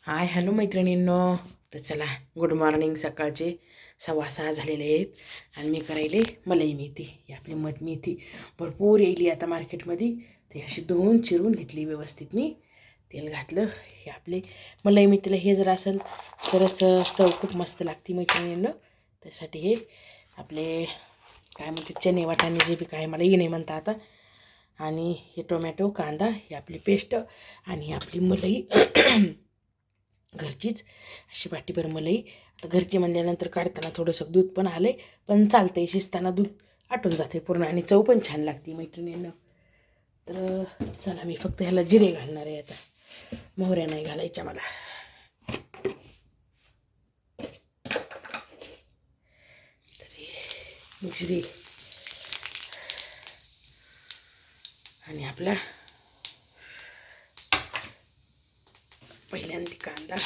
Hi hello मैत्रिणींनो. तर चला गुड मॉर्निंग. सकाळचे 6:15 झालेले आहेत आणि मी करायले मलाई मेथी. ही आपली मेथी भरपूर येईल आता मार्केटमध्ये. ते अशी धुवून चिरून घेतली व्यवस्थित. मी तेल घातलं. हे आपले मलाई मेथीला हे जर असेल तरच चव खूप मस्त लागते मैत्रिणींनो. त्यासाठी हे आपले काय म्हणते चणे वाटाणे जे बी काय मला ये नाही म्हणता आता. आणि हे टोमॅटो कांदा ही आपली पेस्ट आणि ही आपली मलाई घरचीच अशी वाटीभर मलाई. आता घरची म्हणल्यानंतर काढताना थोडंसं दूध पण आलं आहे, पण चालतंय. शिजताना दूध आटून जाते पूर्ण आणि चव पण छान लागते मैत्रिणींना. तर चला मी फक्त ह्याला जिरे घालणार आहे आता. मोहऱ्या नाही घालायच्या मला. जिरे आणि आपला पहिल्यांदा कांदा.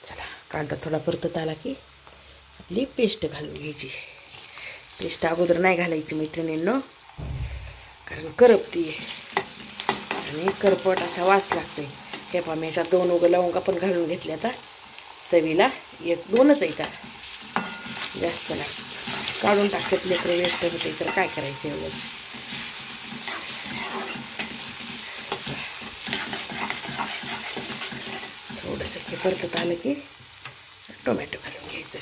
चला कांदा थोडा परतत आला की आपली पेस्ट घालून घ्यायची. पेस्ट अगोदर नाही घालायची मैत्रिणींनो, कारण करपती आणि करपट असा वास लागतोय. हे पहा मी अशा 2 लवंगा पण घालून घेतल्या. आता चवीला 1-2च येतात, जास्त नाही. काढून टाकतात लेकरं, वेस्ट होते तर काय करायचं एवढंच. थोडंसं हे परतत आलं की टोमॅटो घालून घ्यायचं.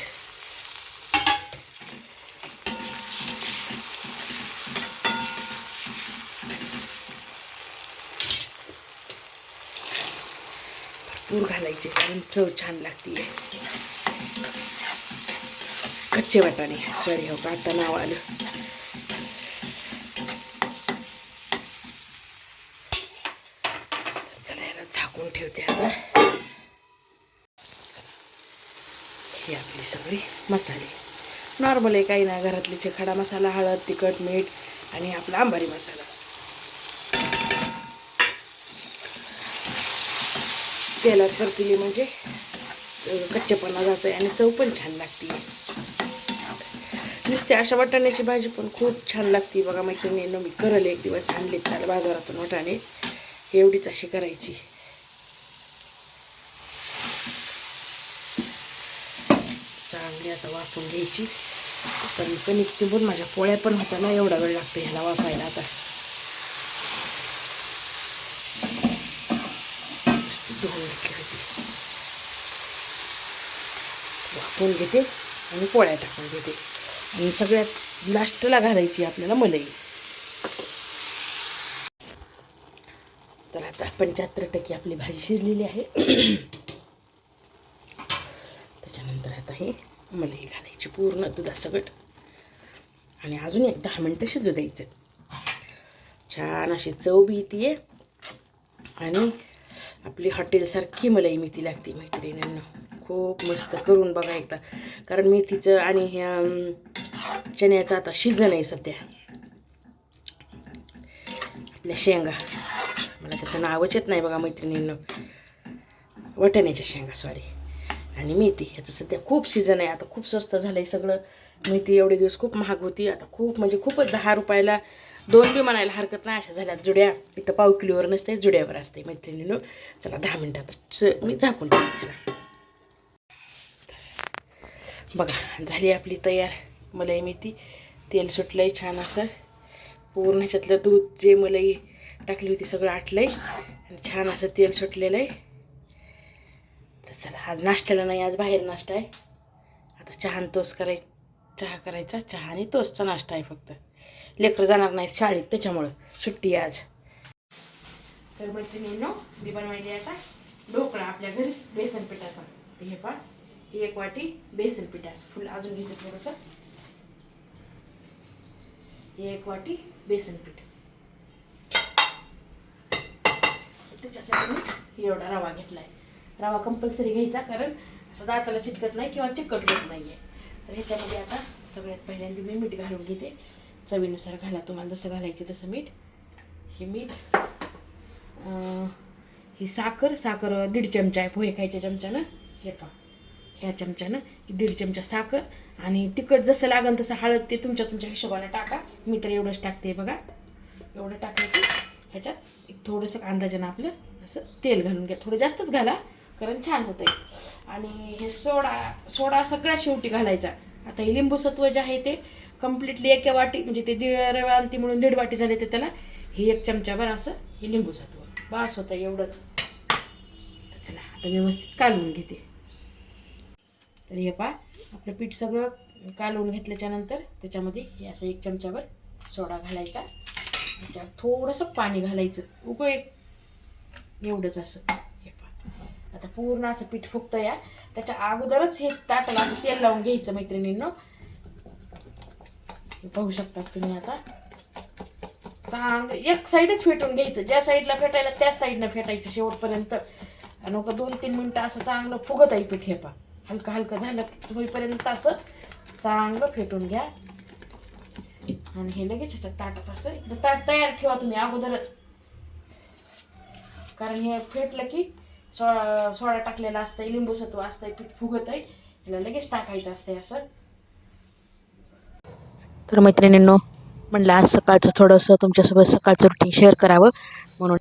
भरपूर घालायचे कारण चव छान लागते. कच्चे वाटाणे, सॉरी हो आता नाव आलं. चला याला झाकून ठेवते आता. हे आपली सगळी मसाले नॉर्मल आहे, काही नाही. घरातलीचे खडा मसाला, हळद, तिखट, मीठ आणि आपला अंबारी मसाला. तेलात परतली म्हणजे कच्चेपणा जातोय आणि चव पण छान लागते. नुसते अशा वाटाण्याची भाजी पण खूप छान लागते बघा मैत्रिणींनो. मी करल एक दिवस, आणले त्याला बाजारातून वाटाणे. एवढीच अशी करायची. चांगली आता वाफून घ्यायची. पण कणिक तिंबून माझ्या पोळ्या पण होत्या ना, एवढा वेळ लागतो ह्याला वाफायला. आता धुवून घेतली होती, वाफून घेते आणि पोळ्या टाकून घेते. आणि सगळ्यात लास्टला घालायची आपल्याला मलाई. तर आता 75% आपली भाजी शिजलेली आहे. त्याच्यानंतर आता हे मलाई घालायची पूर्ण दुधासकट आणि अजून एक 10 मिनटं शिजू द्यायचं. छान अशी चव बी येते आणि आपली हॉटेलसारखी मलाई मेथी लागते मैत्रिणींना. खूप मस्त करून बघा एकदा, कारण मेथीचं आणि ह्या चण्याचं आता सीझन आहे सध्या. आपल्या शेंगा, मला त्याचं नावच येत नाही बघा मैत्रिणींना, वाटाण्याच्या शेंगा सॉरी, आणि मेथी ह्याचं सध्या खूप सीझन आहे. आता खूप स्वस्त झालं आहे सगळं. मेथी एवढे दिवस खूप महाग होती, आता खूप म्हणजे खूपच. 10 रुपयाला 2 बी म्हणायला हरकत नाही अशा झाल्यात जुड्या. इथं पाव किलोवर नसते, जुड्यावर असते मैत्रिणीनं. चला 10 मिनटात मी झाकून टाकते. बघा झाली आपली तयार मलाई मेथी. तेल सुटलं आहे छान असं. पूर्ण ह्याच्यातलं दूध जे मलाई टाकली होती सगळं आटलं आहे आणि छान असं तेल सुटलेलं आहे. तर चला आज नाश्त्याला नाही, आज बाहेर नाश्ता आहे. आता चहा करायचा. चहा आणि तोसचा नाश्ता आहे फक्त. लेकरं जाणार नाहीत शाळेत त्याच्यामुळं सुट्टी आहे आज. तर मैत्रिणींनो मी बनवायली आता ढोकळा आपल्या घरी बेसन पिठाचा. ते हे पहा, 1 वाटी बेसन पिठाचं फुल अजून घेते थोडंसं. 1 वाटी बेसन पीठ. त्याच्यासाठी मी एवढा रवा घेतला आहे. रवा कंपल्सरी घ्यायचा, कारण असं दाताला चिटकत नाही किंवा चिकट होत नाही आहे. तर ह्याच्यामध्ये आता सगळ्यात पहिल्यांदा मी मीठ घालून घेते. चवीनुसार घाला, तुम्हाला जसं घालायचं तसं मीठ. हे मीठ, ही साखर 1.5 चमचा आहे पोहे खायच्या चमच्यानं. हे पहा ह्या चमच्यानं 1.5 चमचा साखर. आणि तिखट जसं लागेल तसं हळद ते तुमच्या हिशोबाने टाका. मी तर एवढंच टाकते बघा. एवढं टाकलं की ह्याच्यात एक थोडंसं अंदाजानं आपलं असं तेल घालून घ्या. थोडं जास्तच घाला कारण छान होतं आहे. आणि हे सोडा सगळ्यात शेवटी घालायचा. आता हे लिंबूसत्व जे आहे ते कम्प्लिटली एका वाटी म्हणजे ते रवांती म्हणून 1.5 वाटी झाले तर त्याला हे 1 चमचाभर असं हे लिंबूसत्व बास होतं एवढंच. तर चला आता व्यवस्थित कालवून घेते. तर हे पहा आपलं पीठ सगळं कालवून घेतल्याच्यानंतर त्याच्यामध्ये हे असं 1 चमचाभर सोडा घालायचा. त्याच्यात थोडंसं पाणी घालायचं एवढंच असं. हे पहा आता पूर्ण असं पीठ फुगतं या. त्याच्या अगोदरच हे ताटाला असं तेल लावून घ्यायचं मैत्रिणींनो. पाहू शकता तुम्ही आता चांगलं एक साईडच फेटून घ्यायचं. ज्या साईडला फेटायला त्याच साईडनं फेटायचं शेवटपर्यंत. आणि 2-3 मिनटं असं चांगलं फुगत आहे पीठ. हे पहा हलकं हलकं झालं होईपर्यंत असं चांगलं फेटून घ्या. आणि हे लगेच ह्याच्यात ताटात असं इकडं ताट तयार ठेवा तुम्ही अगोदरच. कारण हे फेटलं की सोडा टाकलेला असतंय, लिंबूसत्व असतंय, पीठ फुगत आहे. ह्याला लगेच टाकायचं असतंय असं. तर मैत्रिणींनो म्हणलं आज सकाळचं थोडंसं तुमच्यासोबत सकाळचं रुटीन शेअर करावं म्हणून.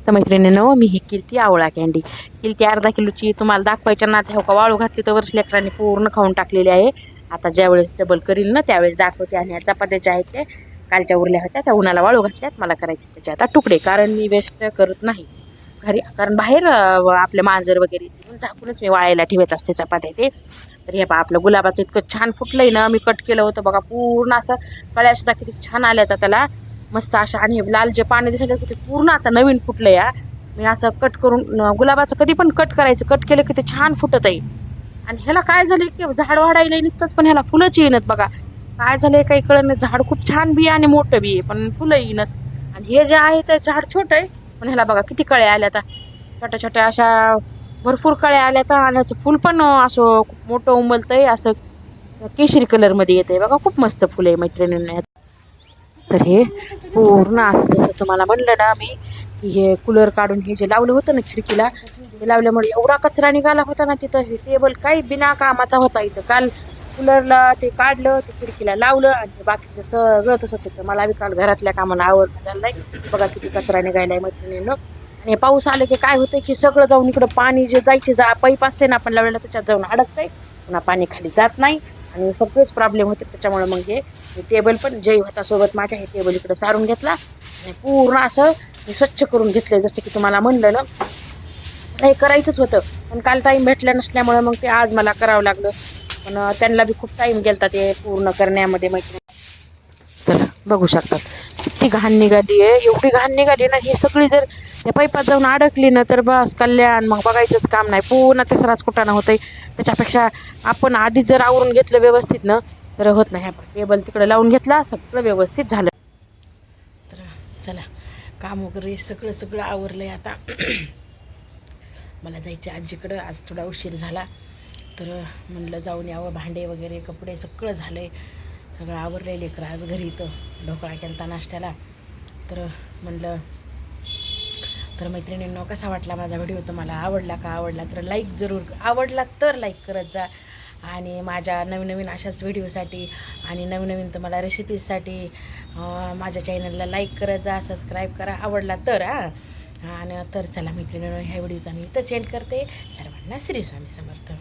तर मैत्रिणींनो मी ही केली आवळा कँडी केली 1/2 किलोची. तुम्हाला दाखवायच्या ना त्या वाळू घातली तर वर्ष लेकरांनी पूर्ण खाऊन टाकलेली आहे. आता ज्यावेळेस डबल करील ना त्यावेळेस दाखवते. आणि चपात्याच्या आहेत ते कालच्या उरल्या होत्या त्या उन्हाला वाळू घातल्यात. मला करायचे त्याचे आता तुकडे कारण मी वेस्ट करत नाही घरी. कारण बाहेर आपले मांजर वगैरे झाकूनच मी वाळायला ठेवत असते चपात्या ते. तर हे पहा आपलं गुलाबाचं इतकं छान फुटलंय ना. मी कट केलं होतं बघा पूर्ण असं कळ्यासुद्धा किती छान आल्या आता त्याला मस्त अशा. आणि लाल जे पाणी दिसायला ते पूर्ण आता नवीन फुटलं या. मी असं कट करून गुलाबाचं कधी पण कट करायचं. कट केलं की ते छान फुटत आहे. आणि ह्याला काय झालं की झाड वाढायला नसतंच पण ह्याला फुलंच येणत बघा. काय झालंय काही कळत नाही. झाड खूप छान बी आणि मोठं बी आहे पण फुलं येणत. आणि हे जे आहे ते झाड छोटं आहे पण ह्याला बघा किती कळ्या आल्या आता. छोट्या छोट्या अशा भरपूर कळ्या आल्या तर. आणि याचं फुल पण असं खूप मोठं उमलतंय असं केशरी कलरमध्ये येत आहे बघा. खूप मस्त फुलं आहे मैत्रिणींना. तर हे पूर्ण असं जसं तुम्हाला म्हणलं ना मी की हे कूलर काढून हे जे लावलं होतं ना खिडकीला ते लावल्यामुळे एवढा कचरा निघाला होता ना तिथं. हे टेबल काही बिना कामाचा होता इथं. काल कूलरला ते काढलं ते खिडकीला लावलं आणि बाकीचं सगळं तसंच होतं. मला बी काल घरातल्या कामाला आवडलं चाललंय. बघा किती कचरा निघायलाय मैत्रिणींनो. आणि पाऊस आलं की काय होतं की सगळं जाऊन इकडं पाणी जे जायचे पाईप असते ना आपण लावलेलं त्याच्यात जाऊन अडकतंय. पुन्हा पाणी खाली जात नाही आणि सगळेच प्रॉब्लेम होते. त्याच्यामुळे मग हे टेबल पण जय होता सोबत माझ्या हे टेबल इकडं सारून घेतला. पूर्ण असं मी स्वच्छ करून घेतलं जसं की तुम्हाला म्हणलं ना, हे करायचंच होतं पण काल टाईम भेटला नसल्यामुळं मग ते आज मला करावं लागलं. पण त्यांना बी खूप टाईम गेलता ते पूर्ण करण्यामध्ये मैत्रिणी. तर बघू शकतात किती घाण निघाली आहे, एवढी घाण निघाली ना, ही सगळी जर त्या पाईपात जाऊन अडकली ना तर बस कल्याण, मग बघायचंच काम नाही, पूर्ण तिसराच कुटाणा होतंय. त्याच्यापेक्षा आपण आधीच जर आवरून घेतलं व्यवस्थित ना तर होत नाही. टेबल तिकडे लावून घेतला, सगळं व्यवस्थित झालं. तर चला काम वगैरे सगळं आवरलं आहे आता. मला जायचं आजीकडं, आज थोडा उशीर झाला तर म्हणलं जाऊन यावं. भांडे वगैरे कपडे सगळं झालं आहे, सगळं आवरलं. लेकरं आज घरी इथं ढोकळा केलता नाश्त्याला. तर म्हणलं, तर मैत्रिणींनो कसा वाटला माझा व्हिडिओ, तुम्हाला आवडला तर लाईक जरूर, आवडला तर लाईक करत जा. आणि माझ्या नवीन अशाच व्हिडिओसाठी आणि नवीन तुम्हाला रेसिपीजसाठी माझ्या चॅनलला लाईक करत जा, सबस्क्राईब करा आवडला तर. आणि तर चला मैत्रिणींनो, ह्या व्हिडिओचा मी इथंच एंड करते. सर्वांना श्री स्वामी समर्थ.